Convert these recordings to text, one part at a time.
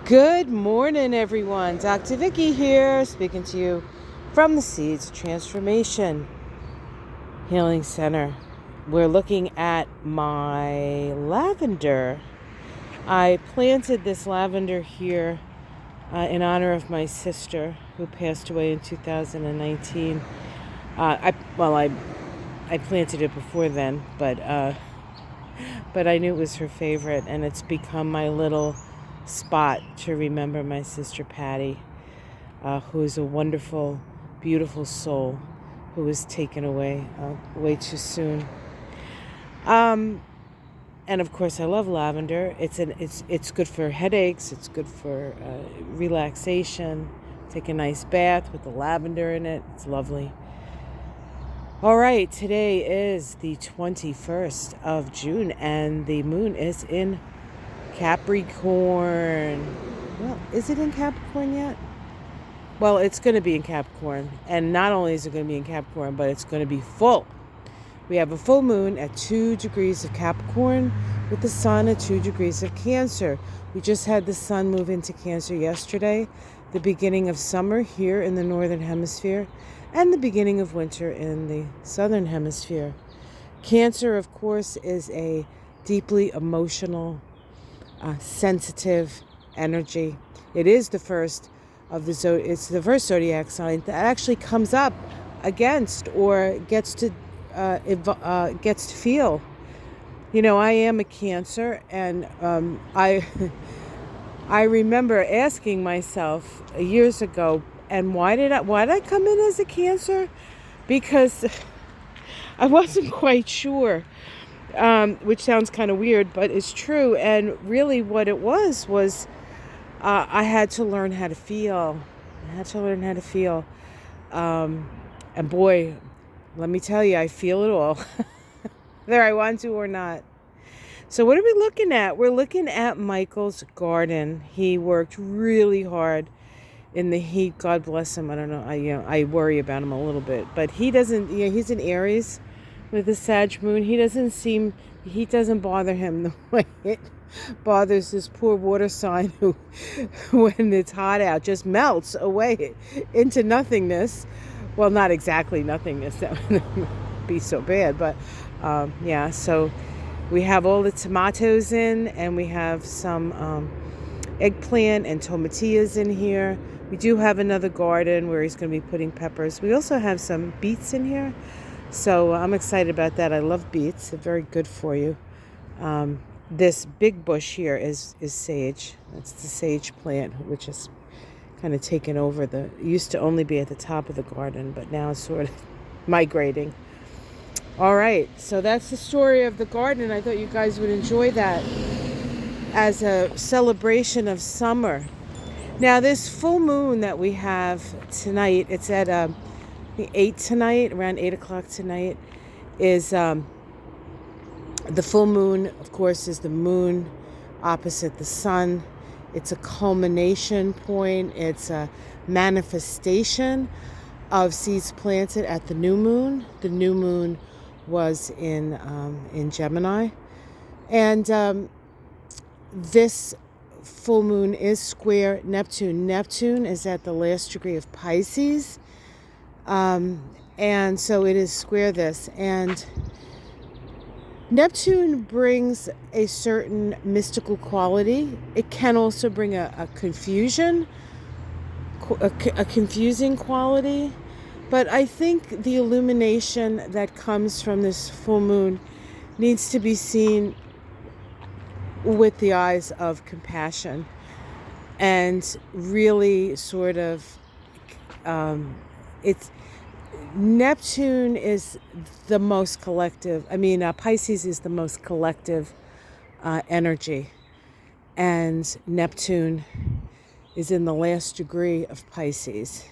Good morning, everyone. Dr. Vicky here, speaking to you from the Seeds of Transformation Healing Center. We're looking at my lavender. I planted this lavender here in honor of my sister who passed away in 2019. I planted it before then, but I knew it was her favorite, and it's become my little spot to remember my sister Patty, who is a wonderful, beautiful soul who was taken away way too soon. And of course, I love lavender. It's good for headaches. It's good for relaxation. Take a nice bath with the lavender in it. It's lovely. All right, today is the 21st of June, and the moon is in Capricorn. Well, is it in Capricorn yet? Well, it's going to be in Capricorn. And not only is it going to be in Capricorn, but it's going to be full. We have a full moon at 2 degrees of Capricorn with the sun at 2 degrees of Cancer. We just had the sun move into Cancer yesterday, the beginning of summer here in the Northern Hemisphere, and the beginning of winter in the Southern Hemisphere. Cancer, of course, is a deeply emotional, sensitive energy. It is the first of it's the first zodiac sign that actually comes up against or gets to feel. You know, I am a Cancer, and I remember asking myself years ago, and why did I come in as a Cancer? Because I wasn't quite sure. Which sounds kind of weird, but it's true. And really what it was I had to learn how to feel. And boy, let me tell you, I feel it all, whether I want to or not. So what are we looking at? We're looking at Michael's garden. He worked really hard in the heat. God bless him. I don't know. I worry about him a little bit, but he doesn't. He's in Aries with the Sag moon. He doesn't bother him the way it bothers this poor water sign who, when it's hot out, just melts away into nothingness. Well, not exactly nothingness. That would be so bad, but so we have all the tomatoes in, and we have some eggplant and tomatillas in here. We do have another garden where he's going to be putting peppers. We also have some beets in here. So I'm excited about that. I love beets. They're very good for you. This big bush here is sage. That's the sage plant, which is kind of taken over. It used to only be at the top of the garden, but now it's sort of migrating. All right, so that's the story of the garden. I thought you guys would enjoy that as a celebration of summer. Now, this full moon that we have tonight, it's at 8 tonight, around 8 o'clock tonight, is the full moon. Of course, is the moon opposite the sun. It's a culmination point. It's a manifestation of seeds planted at the new moon. The new moon was in Gemini, and this full moon is square Neptune. Neptune is at the last degree of Pisces. And so it is square this, and Neptune brings a certain mystical quality. It can also bring a confusing quality, but I think the illumination that comes from this full moon needs to be seen with the eyes of compassion, and really sort of Neptune is the most collective. Pisces is the most collective energy, and Neptune is in the last degree of Pisces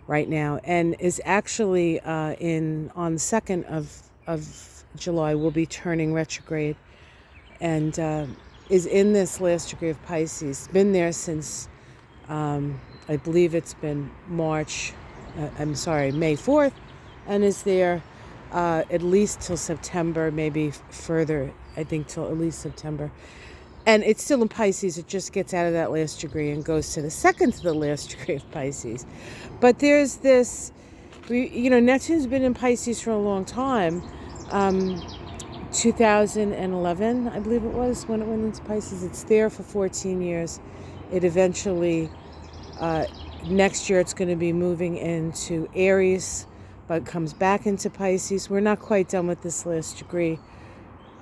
right now, and is actually on the 2nd of July will be turning retrograde, and is in this last degree of Pisces. Been there since I believe it's been May 4th, and is there at least till September, maybe further, I think till at least September. And it's still in Pisces. It just gets out of that last degree and goes to the second to the last degree of Pisces. But there's this, Neptune's been in Pisces for a long time. 2011, I believe it was, when it went into Pisces. It's there for 14 years. It eventually, next year, it's going to be moving into Aries, but comes back into Pisces. We're not quite done with this last degree.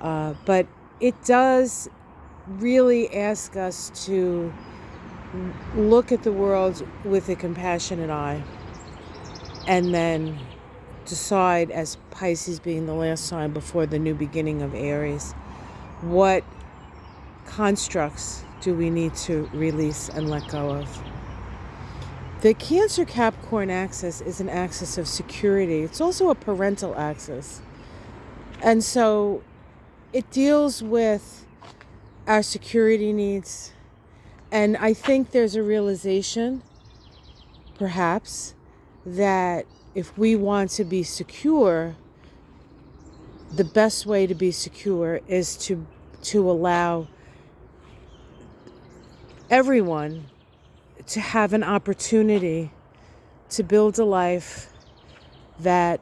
But it does really ask us to look at the world with a compassionate eye, and then decide, as Pisces being the last sign before the new beginning of Aries, what constructs do we need to release and let go of. The Cancer-Capricorn axis is an axis of security. It's also a parental axis. And so it deals with our security needs. And I think there's a realization, perhaps, that if we want to be secure, the best way to be secure is to allow everyone to have an opportunity to build a life that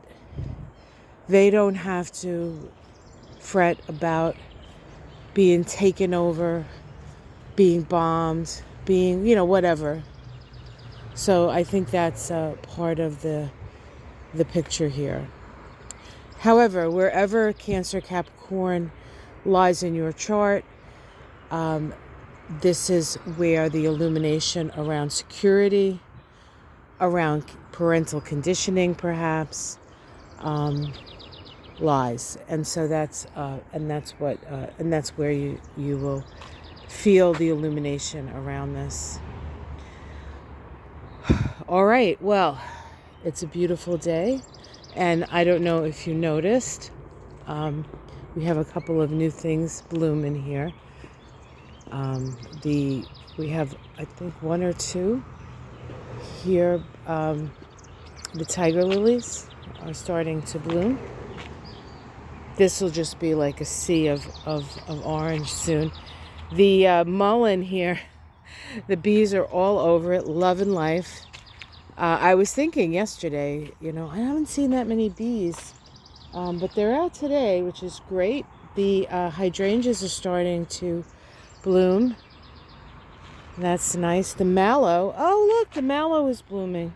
they don't have to fret about being taken over, being bombed, being, whatever. So I think that's part of the picture here. However, wherever Cancer-Capricorn lies in your chart, this is where the illumination around security, around parental conditioning, perhaps, lies. And so that's where you will feel the illumination around this. All right, well, it's a beautiful day, and I don't know if you noticed, we have a couple of new things bloom in here. We have, I think, one or two here. The tiger lilies are starting to bloom. This will just be like a sea of orange soon. The mullein here, the bees are all over it, love and life. I was thinking yesterday, I haven't seen that many bees, but they're out today, which is great. The hydrangeas are starting to bloom. That's nice. The mallow, oh look, the mallow is blooming.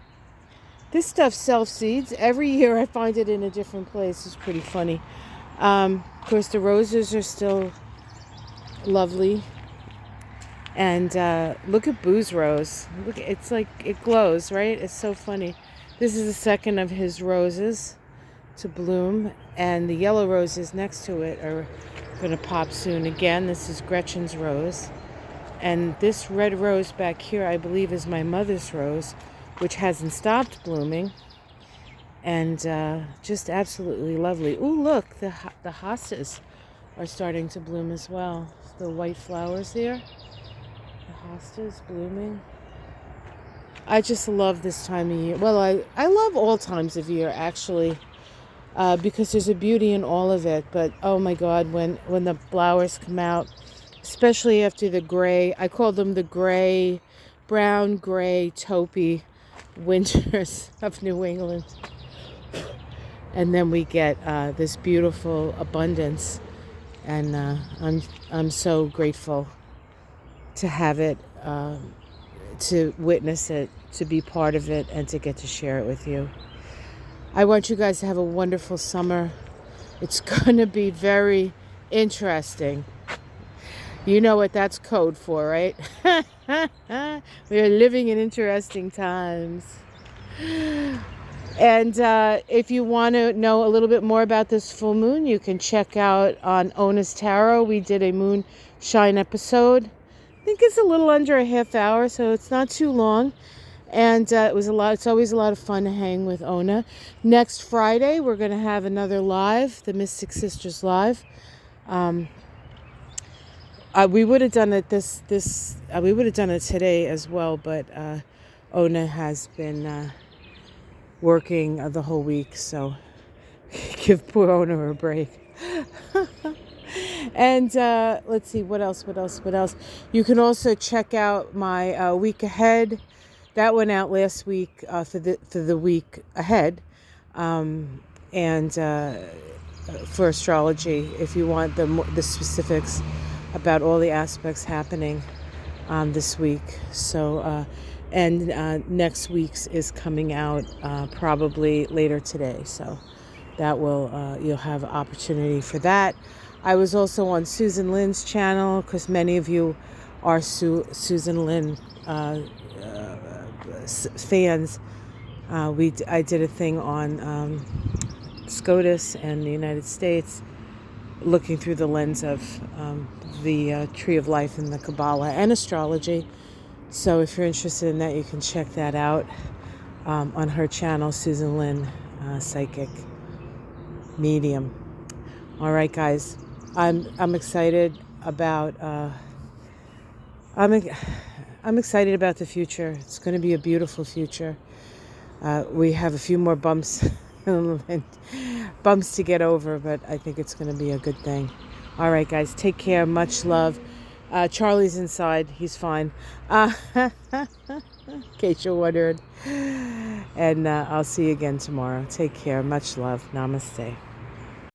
This stuff self-seeds. Every year I find it in a different place. It's pretty funny. Of course, the roses are still lovely. And look at Boo's rose. Look, it's like it glows, right? It's so funny. This is the second of his roses to bloom, and the yellow roses next to it are going to pop soon. Again, this is Gretchen's rose, and this red rose back here, I believe, is my mother's rose, which hasn't stopped blooming, and just absolutely lovely. Ooh, look, the hostas are starting to bloom as well. The white flowers there. Hostas blooming. I just love this time of year. Well, I love all times of year, actually, because there's a beauty in all of it. But oh my God, when the flowers come out, especially after the gray, I call them the gray, brown, gray, taupey winters of New England, and then we get this beautiful abundance, and I'm so grateful to have it, to witness it, to be part of it, and to get to share it with you. I want you guys to have a wonderful summer. It's going to be very interesting. You know what that's code for, right? We are living in interesting times. And if you want to know a little bit more about this full moon, you can check out on Ona's Tarot. We did a moonshine episode. I think it's a little under a half hour, so it's not too long. And it was a lot. It's always a lot of fun to hang with Ona. Next Friday, we're going to have another live, the Mystic Sisters live. We would have done it we would have done it today as well, but Ona has been working the whole week, so give poor Ona a break. And let's see, what else? You can also check out my week ahead. That went out last week for the week ahead. And for astrology, if you want the specifics about all the aspects happening this week. So, and next week's is coming out probably later today. So that will you'll have opportunity for that. I was also on Susan Lynn's channel because many of you are Susan Lynn fans. I did a thing on SCOTUS and the United States, looking through the lens of the Tree of Life and the Kabbalah and astrology. So if you're interested in that, you can check that out on her channel, Susan Lynn, Psychic Medium. All right, guys, I'm excited about I'm excited about the future. It's going to be a beautiful future. We have a few more bumps bumps to get over, but I think it's going to be a good thing. All right, guys, take care. Much love. Charlie's inside. He's fine. In case you're wondering. And I'll see you again tomorrow. Take care. Much love. Namaste.